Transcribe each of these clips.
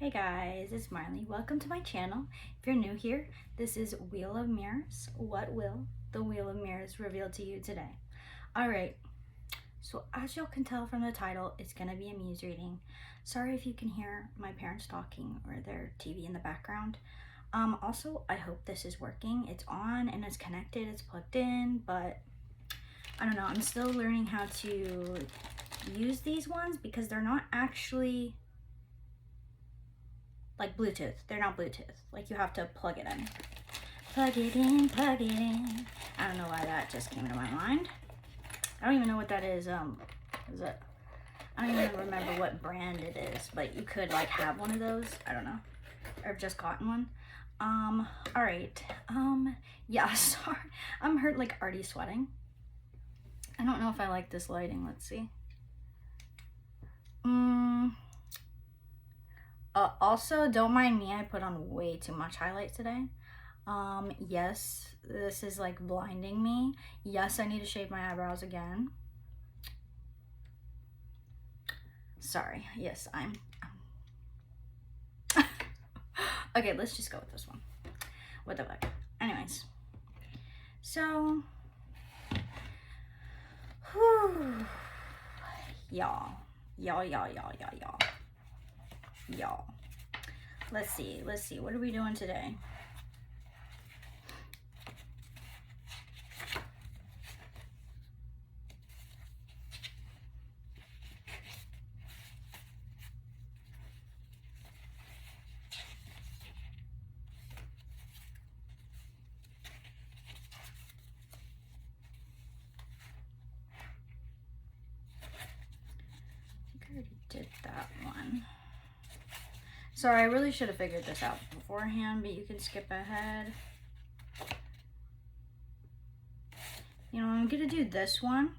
Hey guys, it's Marley. Welcome to my channel. If you're new here, this is Wheel of Mirrors. What will the Wheel of Mirrors reveal to you today? Alright, so as y'all can tell from the title, it's going to be a Muse reading. Sorry if you can hear my parents talking or their TV in the background. Also, I hope this is working. It's on and it's connected, it's plugged in, but I don't know. I'm still learning how to use these ones because they're not actually like Bluetooth. They're not Bluetooth. Like you have to plug it in. Plug it in, plug it in. I don't know why that just came to my mind. I don't even know what that is. Is it? I don't even remember what brand it is, but you could like have one of those. I don't know. Or just gotten one. All right. Yeah, sorry. I'm like already sweating. I don't know if I like this lighting. Let's see. Also, don't mind me, I put on way too much highlight today. Yes, this is like blinding me. Yes, I need to shave my eyebrows again. Sorry, yes, I'm okay, let's just go with this one. What the fuck? Anyways, so, whew, y'all. Let's see, what are we doing today? I already did that one. Sorry, I really should have figured this out beforehand, but you can skip ahead. You know, I'm gonna do this one.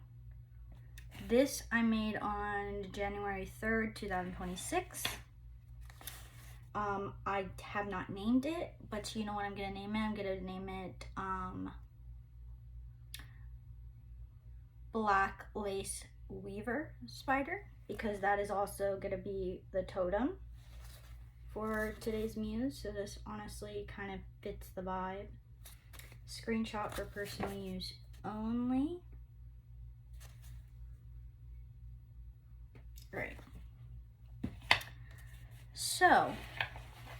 This I made on January 3rd, 2026. I have not named it, but you know what I'm gonna name it? I'm gonna name it Black Lace Weaver Spider, because that is also gonna be the totem for today's Muse. So this honestly kind of fits the vibe. Screenshot for personal use only. Right. So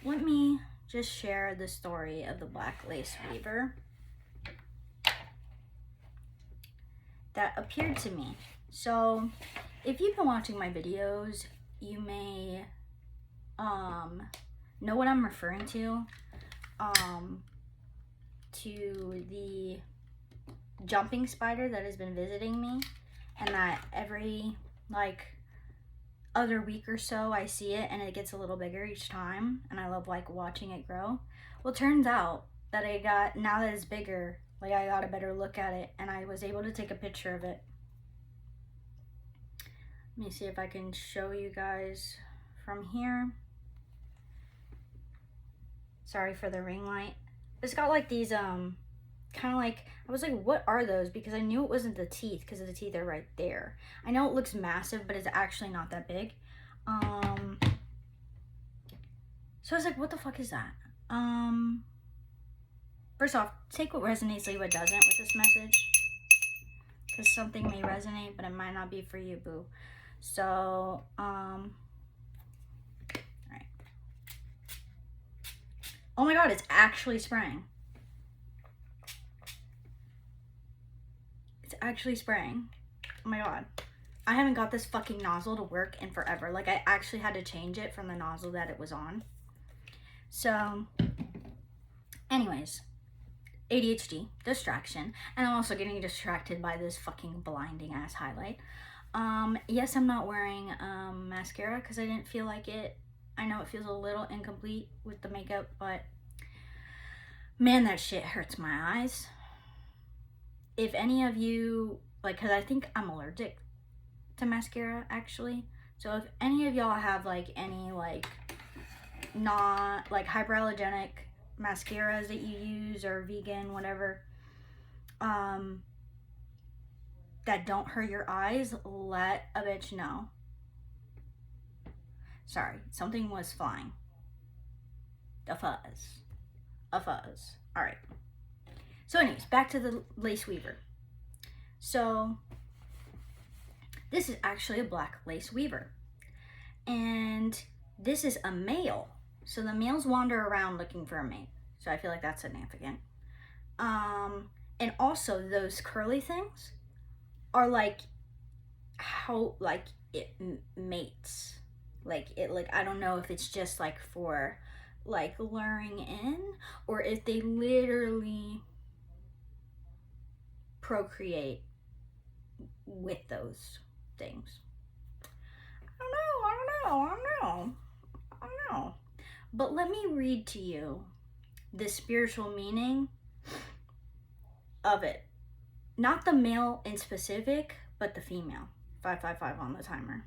let me just share the story of the Black Lace Weaver that appeared to me. So if you've been watching my videos, you may know what I'm referring to the jumping spider that has been visiting me, and that every like other week or so I see it and it gets a little bigger each time, and I love like watching it grow. Well, turns out that now that it's bigger, like I got a better look at it and I was able to take a picture of it. Let me see if I can show you guys from here. Sorry for the ring light. It's got like these kind of like, I was like, what are those? Because I knew it wasn't the teeth, because the teeth are right there. I know it looks massive, but it's actually not that big. So I was like, what the fuck is that? First off, take what resonates, leave what doesn't with this message, because something may resonate, but it might not be for you, boo. So, all right. Oh my god, it's actually spraying. It's actually spraying. Oh my god. I haven't got this fucking nozzle to work in forever. Like, I actually had to change it from the nozzle that it was on. So, anyways, ADHD, distraction, and I'm also getting distracted by this fucking blinding ass highlight. Yes, I'm not wearing mascara because I didn't feel like it. I know it feels a little incomplete with the makeup, but man, that shit hurts my eyes. If any of you, like, because I think I'm allergic to mascara actually, so if any of y'all have like any like not like hyperallergenic mascaras that you use, or vegan, whatever, that don't hurt your eyes, let a bitch know. Sorry, something was flying. A fuzz. A fuzz. All right. So anyways, back to the lace weaver. So this is actually a black lace weaver. And this is a male. So the males wander around looking for a mate. So I feel like that's significant. And also those curly things are like how like it mates. Like it like I don't know if it's just like for like luring in or if they literally procreate with those things. I don't know. But let me read to you the spiritual meaning of it. Not the male in specific, but the female. 555 on the timer.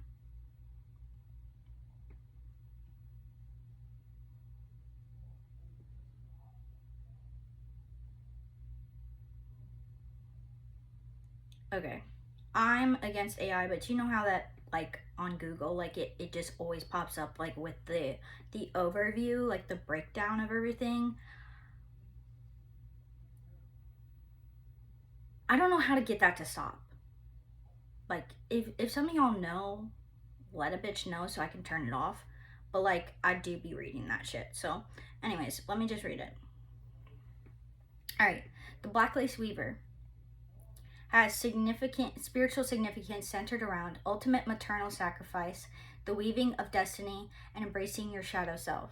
Okay. I'm against AI, but you know how that like on Google, like it just always pops up like with the overview, like the breakdown of everything. I don't know how to get that to stop. Like if some of y'all know, let a bitch know so I can turn it off. But like I do be reading that shit. So anyways, let me just read it. All right. The Black Lace Weaver has significant spiritual significance centered around ultimate maternal sacrifice, the weaving of destiny, and embracing your shadow self.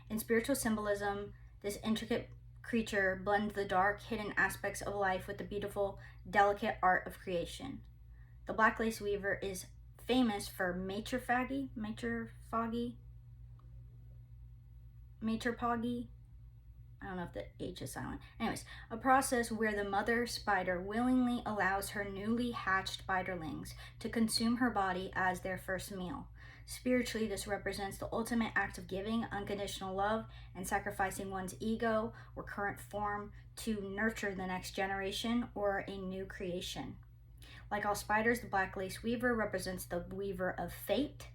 In spiritual symbolism, this intricate creature blends the dark, hidden aspects of life with the beautiful, delicate art of creation. The Black Lace Weaver is famous for matriphagy. I don't know if the H is silent. Anyways, a process where the mother spider willingly allows her newly hatched spiderlings to consume her body as their first meal. Spiritually, this represents the ultimate act of giving unconditional love and sacrificing one's ego or current form to nurture the next generation or a new creation. Like all spiders, the Black Lace Weaver represents the weaver of fate.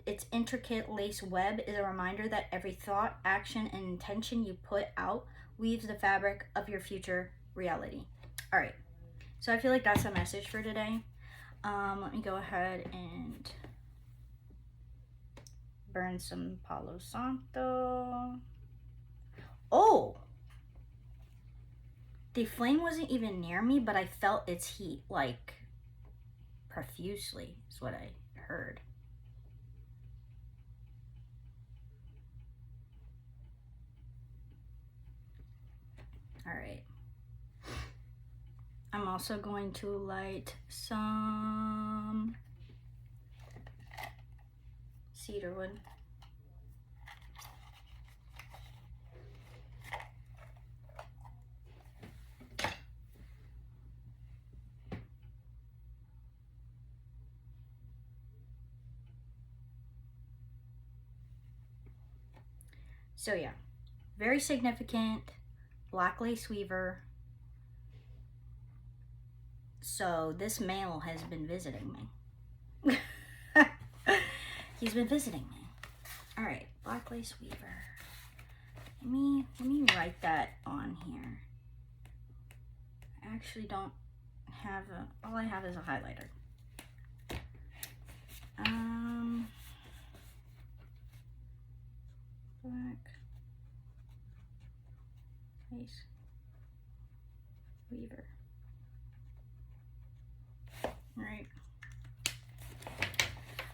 Its intricate lace web is a reminder that every thought, action, and intention you put out weaves the fabric of your future reality. All right, so I feel like that's a message for today. Let me go ahead and burn some Palo Santo. Oh! The flame wasn't even near me, but I felt its heat, like, profusely, is what I heard. All right. I'm also going to light some cedar wood. So yeah, very significant Black Lace Weaver. So this male has been visiting me. He's been visiting me. All right, Black Lace Weaver. Let me write that on here. I actually don't have all I have is a highlighter. Black Lace Weaver. All right.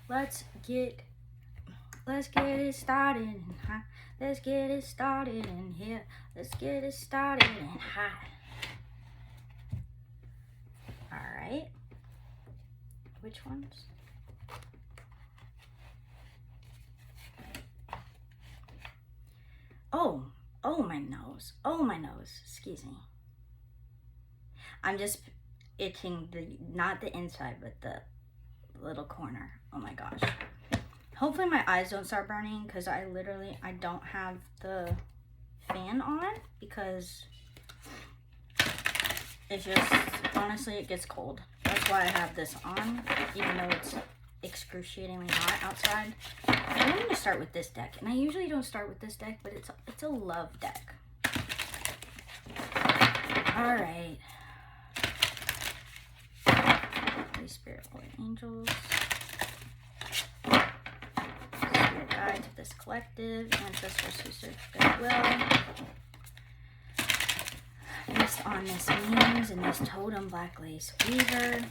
Let's get it started in high. Let's get it started in here. Let's get it started in high. All right. Which ones? Oh my nose. Oh my nose. Excuse me. I'm just itching not the inside, but the little corner. Oh my gosh. Hopefully my eyes don't start burning because I don't have the fan on because it's just, honestly, it gets cold. That's why I have this on, even though it's excruciatingly hot outside. I'm going to start with this deck. And I usually don't start with this deck, but it's a love deck. Alright. Holy Spirit, Holy Angels. Spirit guide to this collective. Ancestors who serve goodwill. Based on this Muse and this Totem Black Lace Weaver.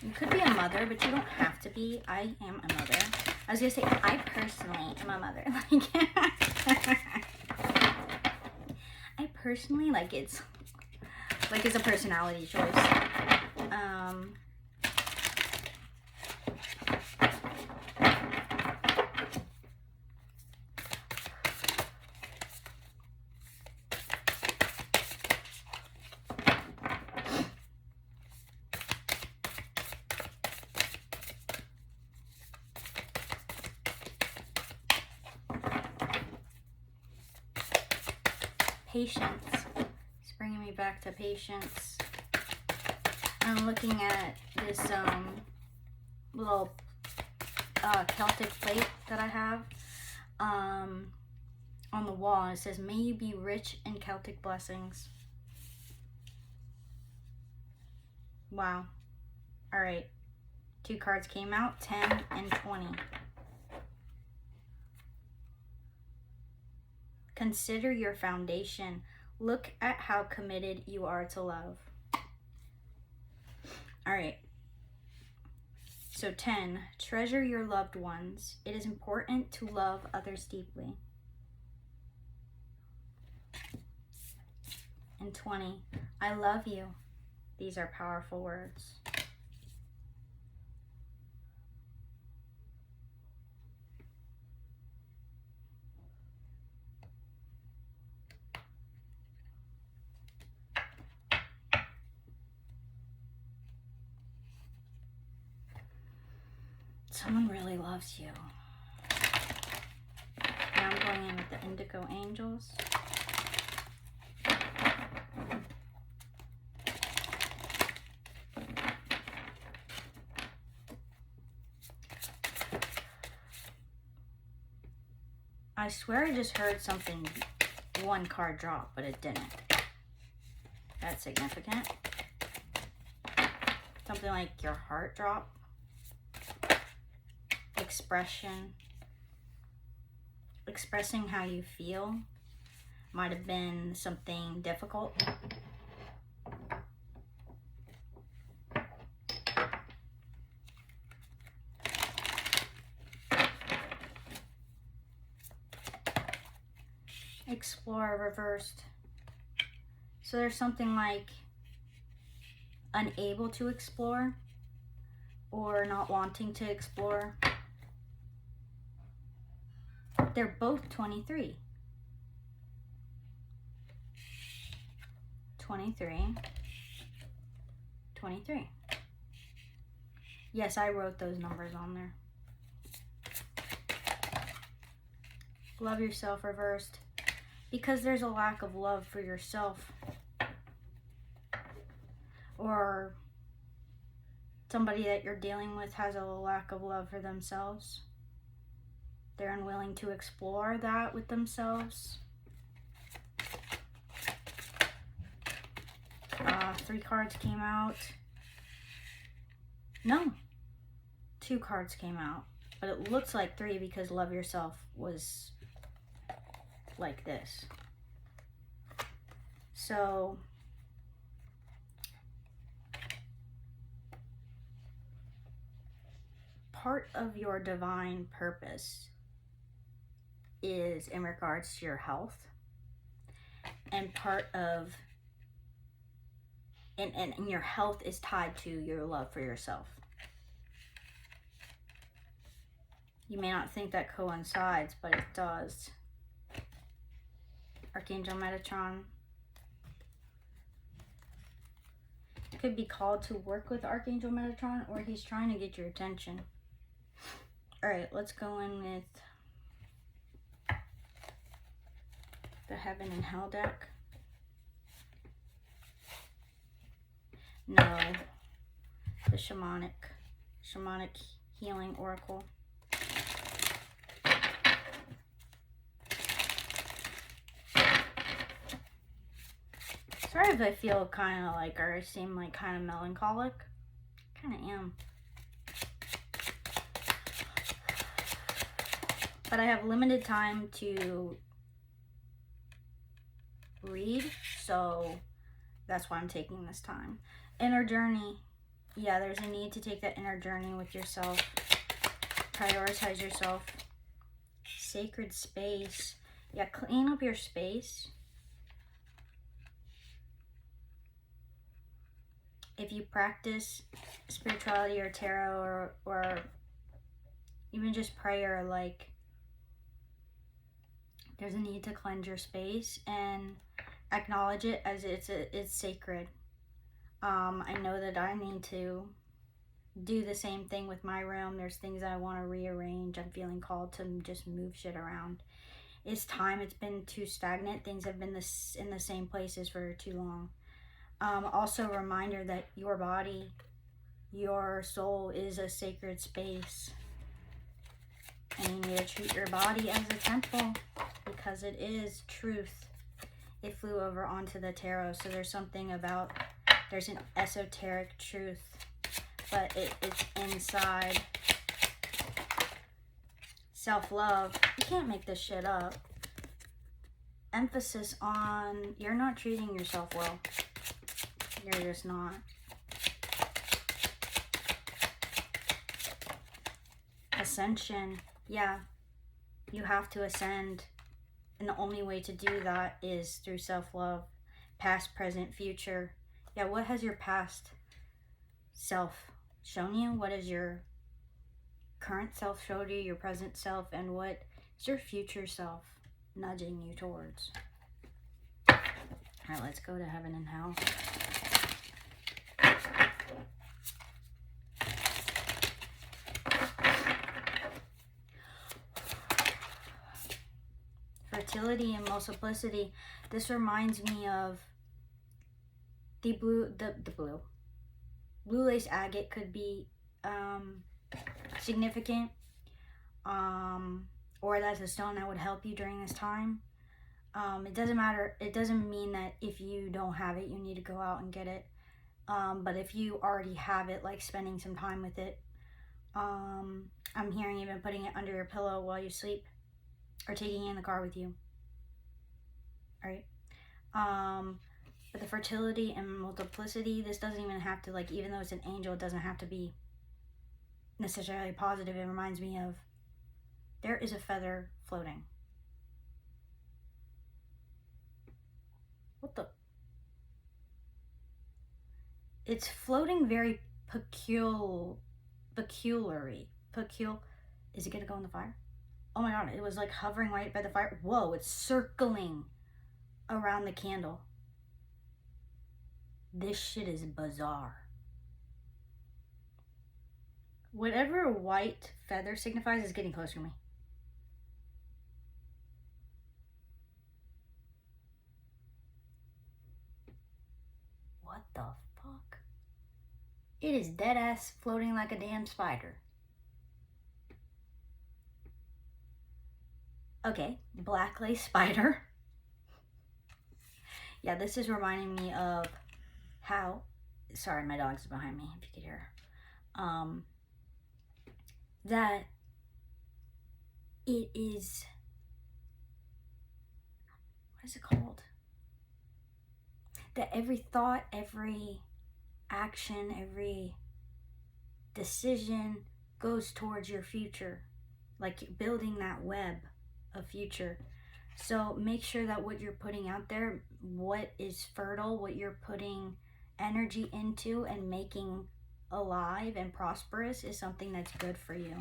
You could be a mother, but you don't have to be. I am a mother. I was going to say, I personally am a mother. I personally, it's a personality choice. Patience. It's bringing me back to patience. I'm looking at this little Celtic plate that I have on the wall. It says, "May you be rich in Celtic blessings." Wow. All right. 2 cards came out, 10 and 20. Consider your foundation. Look at how committed you are to love. All right. So 10, treasure your loved ones. It is important to love others deeply. And 20, I love you. These are powerful words. Someone really loves you. Now I'm going in with the Indigo Angels. I swear I just heard something, 1 card drop, but it didn't. That's significant. Something like your heart drop. Expressing how you feel might have been something difficult. Explore reversed. So there's something like unable to explore or not wanting to explore. They're both 23. 23. 23. Yes, I wrote those numbers on there. Love yourself reversed. Because there's a lack of love for yourself. Or somebody that you're dealing with has a lack of love for themselves. They're unwilling to explore that with themselves. 3 cards came out. No. 2 cards came out. But it looks like 3 because love yourself was like this. So part of your divine purpose is in regards to your health, and part of and your health is tied to your love for yourself. You may not think that coincides, but it does. Archangel Metatron could be called to work with Archangel Metatron, or he's trying to get your attention. Alright, let's go in with the Heaven and Hell deck. No. the shamanic healing oracle. Sorry if I feel kind of like, or I seem like kind of melancholic. Kind of am. But I have limited time to read, so that's why I'm taking this time. Inner journey. Yeah, there's a need to take that inner journey with yourself. Prioritize yourself. Sacred space. Yeah, clean up your space. If you practice spirituality or tarot or even just prayer, like, there's a need to cleanse your space and acknowledge it as it's sacred. I know that I need to do the same thing with my room. There's things I want to rearrange. I'm feeling called to just move shit around. It's time. It's been too stagnant. Things have been in the same places for too long. Also a reminder that your body, your soul is a sacred space. And you need to treat your body as a temple because it is truth. It flew over onto the tarot, so there's something about, there's an esoteric truth, but it's inside. Self-love. You can't make this shit up. Emphasis on, you're not treating yourself well. You're just not. Ascension. Yeah, you have to ascend. And the only way to do that is through self-love. Past, present, future. Yeah, what has your past self shown you? What has your current self showed you? Your present self? And what is your future self nudging you towards? Alright, let's go to heaven and hell. Fertility and multiplicity. This reminds me of the blue lace agate could be significant, or that's a stone that would help you during this time. It doesn't matter. It doesn't mean that if you don't have it, you need to go out and get it. But if you already have it, like spending some time with it, I'm hearing even putting it under your pillow while you sleep, or taking it in the car with you. Alright? But the fertility and multiplicity, this doesn't even have to, like, even though it's an angel, it doesn't have to be necessarily positive. It reminds me of, there is a feather floating. What the? It's floating very peculiarly. Is it gonna go in the fire? Oh my god, it was like hovering right by the fire. Whoa, it's circling around the candle. This shit is bizarre. Whatever white feather signifies is getting closer to me. What the fuck? It is dead ass floating like a damn spider. Okay, black lace spider. Yeah, this is reminding me of how, sorry, my dog's behind me, if you could hear. That it is, what is it called? That every thought, every action, every decision goes towards your future, like building that web of future. So make sure that what you're putting out there, what is fertile, what you're putting energy into and making alive and prosperous, is something that's good for you.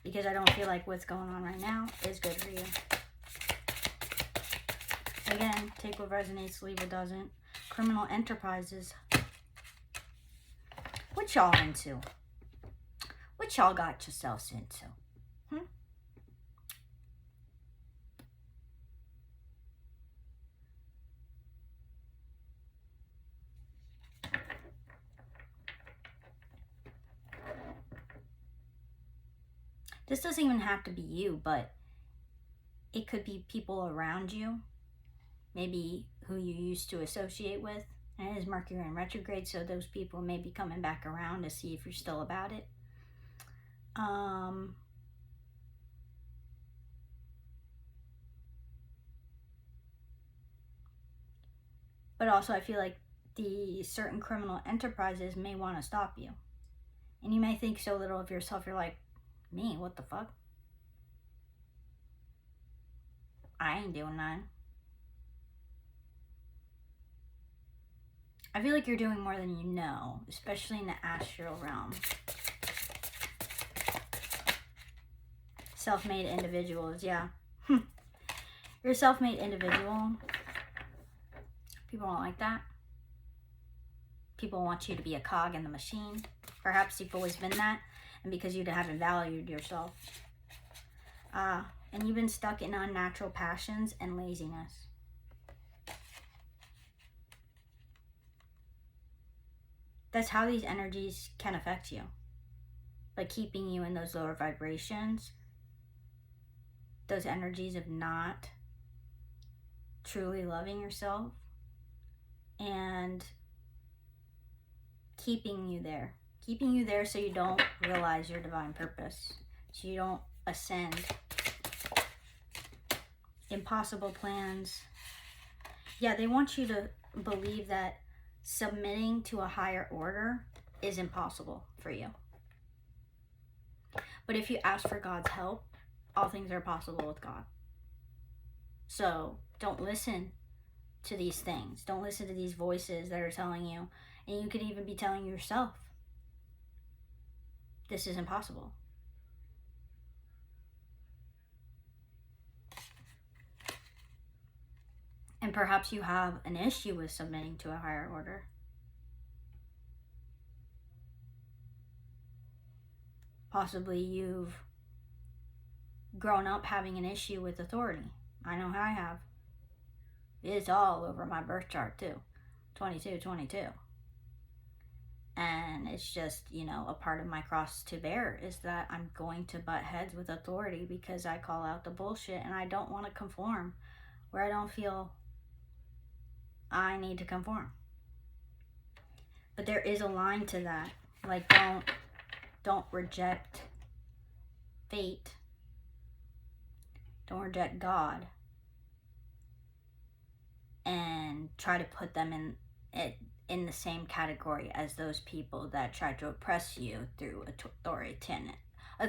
Because I don't feel like what's going on right now is good for you. Again, take what resonates, leave what doesn't. Criminal enterprises. What y'all into? What y'all got yourselves into? This doesn't even have to be you, but it could be people around you, maybe who you used to associate with. And it is Mercury in retrograde, so those people may be coming back around to see if you're still about it. But also I feel like the certain criminal enterprises may want to stop you. And you may think so little of yourself, you're like, me, what the fuck? I ain't doing that. I feel like you're doing more than you know, especially in the astral realm. Self-made individuals, yeah. You're a self-made individual. People don't like that. People want you to be a cog in the machine. Perhaps you've always been that, and because you haven't valued yourself. And you've been stuck in unnatural passions and laziness. That's how these energies can affect you. By keeping you in those lower vibrations. Those energies of not truly loving yourself. And keeping you there. Keeping you there so you don't realize your divine purpose. So you don't ascend. Impossible plans. Yeah, they want you to believe that submitting to a higher order is impossible for you. But if you ask for God's help, all things are possible with God. So don't listen to these things. Don't listen to these voices that are telling you. And you could even be telling yourself, this is impossible. And perhaps you have an issue with submitting to a higher order. Possibly you've grown up having an issue with authority. I know how I have. It's all over my birth chart too. 22. And it's just, a part of my cross to bear is that I'm going to butt heads with authority because I call out the bullshit and I don't want to conform where I don't feel I need to conform. But there is a line to that. Like, don't reject fate. Don't reject God. And try to put them in the same category as those people that try to oppress you through authoritarianism. I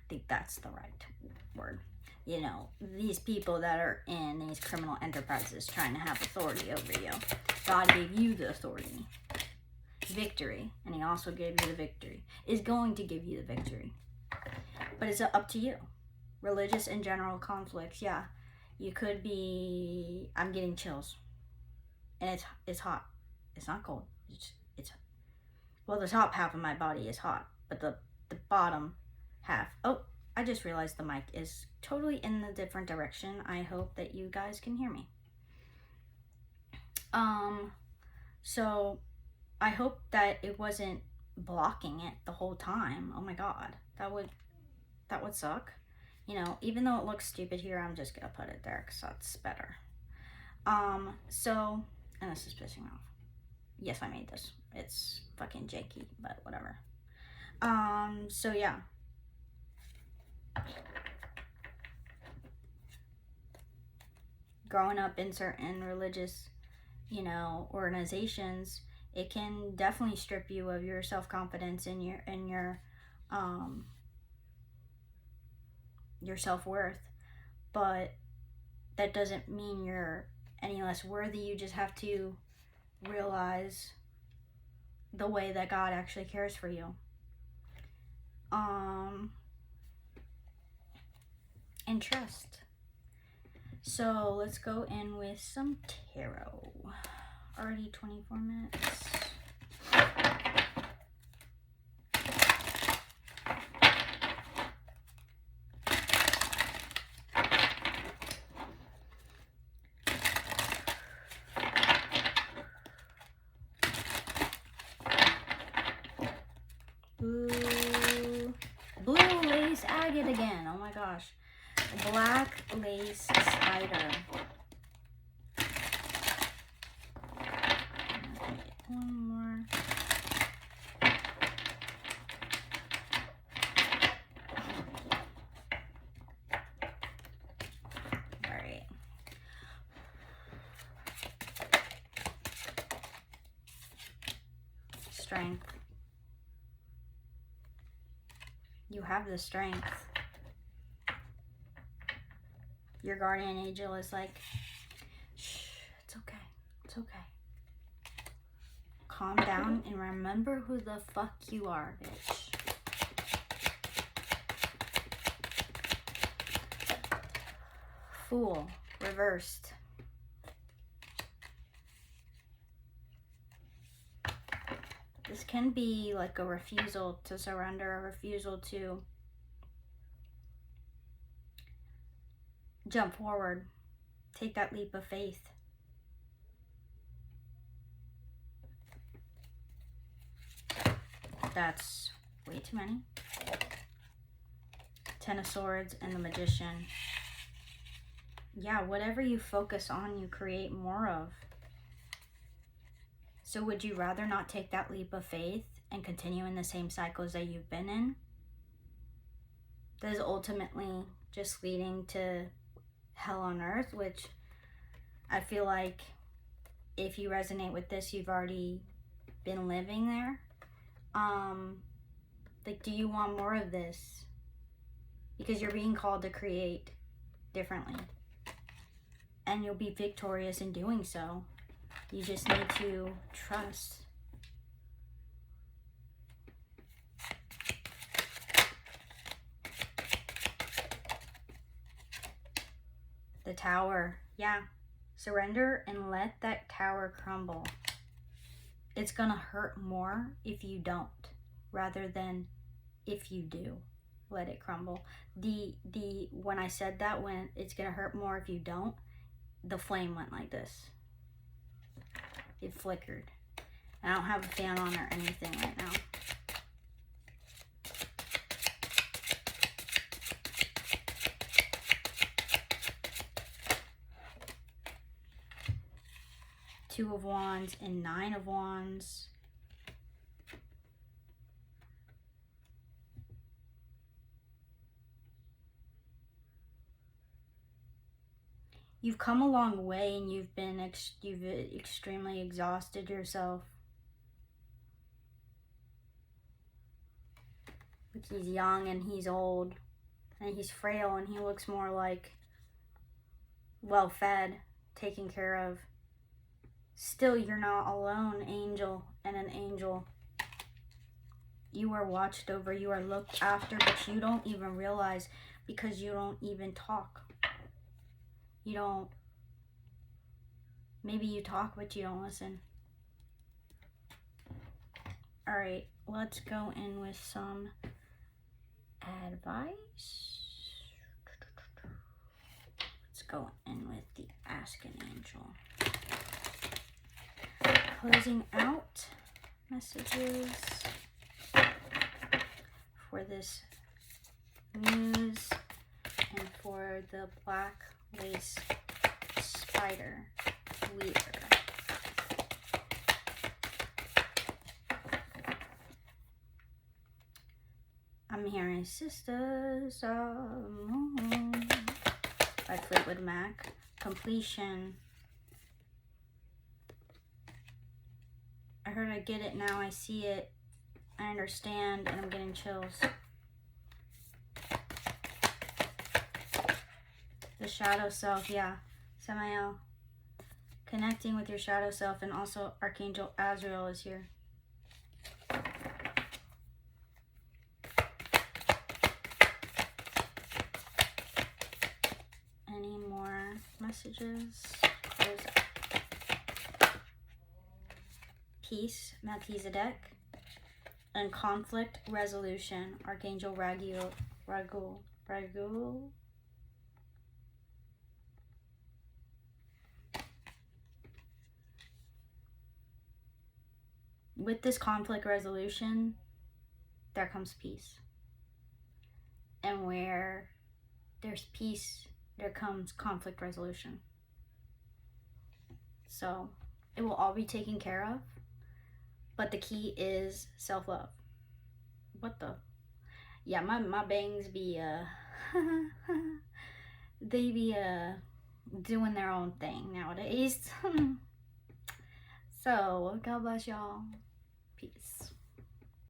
think that's the right word. These people that are in these criminal enterprises trying to have authority over you. God gave you the authority. Victory. And he also gave you the victory. Is going to give you the victory. But it's up to you. Religious and general conflicts, yeah. You could be... I'm getting chills. And it's hot. It's not cold. It's well, the top half of my body is hot. But the bottom half... Oh, I just realized the mic is totally in a different direction. I hope that you guys can hear me. So I hope that it wasn't blocking it the whole time. Oh my God, that would suck. Even though it looks stupid here, I'm just gonna put it there because that's better. So, and this is pissing me off. Yes, I made this. It's fucking janky, but whatever. So yeah. Growing up in certain religious, organizations, it can definitely strip you of your self-confidence and your self-worth. But that doesn't mean you're any less worthy. You just have to realize the way that God actually cares for you. And trust. So let's go in with some tarot. Already 24 minutes. Blue lace agate again. Oh my gosh. Black lace spider. One more. All right. Strength. You have the strength. Your guardian angel is like, shh, it's okay. It's okay. Calm down and remember who the fuck you are, bitch. Fool. Reversed. This can be like a refusal to surrender, a refusal to jump forward, take that leap of faith. That's way too many. Ten of Swords and the Magician. Yeah, whatever you focus on, you create more of. So would you rather not take that leap of faith and continue in the same cycles that you've been in? That is ultimately just leading to hell on earth, which I feel like if you resonate with this, you've already been living there. Like, do you want more of this? Because you're being called to create differently. And you'll be victorious in doing so. You just need to trust. The Tower. Yeah. Surrender and let that tower crumble. It's gonna hurt more if you don't, rather than if you do let it crumble. When I said that, when it's gonna hurt more if you don't, the flame went like this. It flickered. I don't have a fan on or anything right now. Two of Wands and Nine of Wands. You've come a long way and you've extremely exhausted yourself. Like, he's young and he's old and he's frail and he looks more like well fed, taken care of. Still, you're not alone, angel and an angel. You are watched over, you are looked after, but you don't even realize because you don't even talk. You don't, maybe you talk, but you don't listen. All right, let's go in with some advice. Let's go in with the Ask an Angel. Closing out messages for this Muse and for the Black Lace Spider Weaver. I'm hearing Sisters of Moon by Fleetwood Mac. Completion. I heard I get it now. I see it. I understand, and I'm getting chills. The shadow self, yeah. Samael. Connecting with your shadow self, and also Archangel Azrael is here. Any more messages? Close up. Peace, Melchizedek. And conflict resolution, Archangel Raguel. With this conflict resolution, there comes peace. And where there's peace, there comes conflict resolution. So it will all be taken care of, but the key is self-love. What the? Yeah, my bangs be they be doing their own thing nowadays. So God bless y'all. Peace.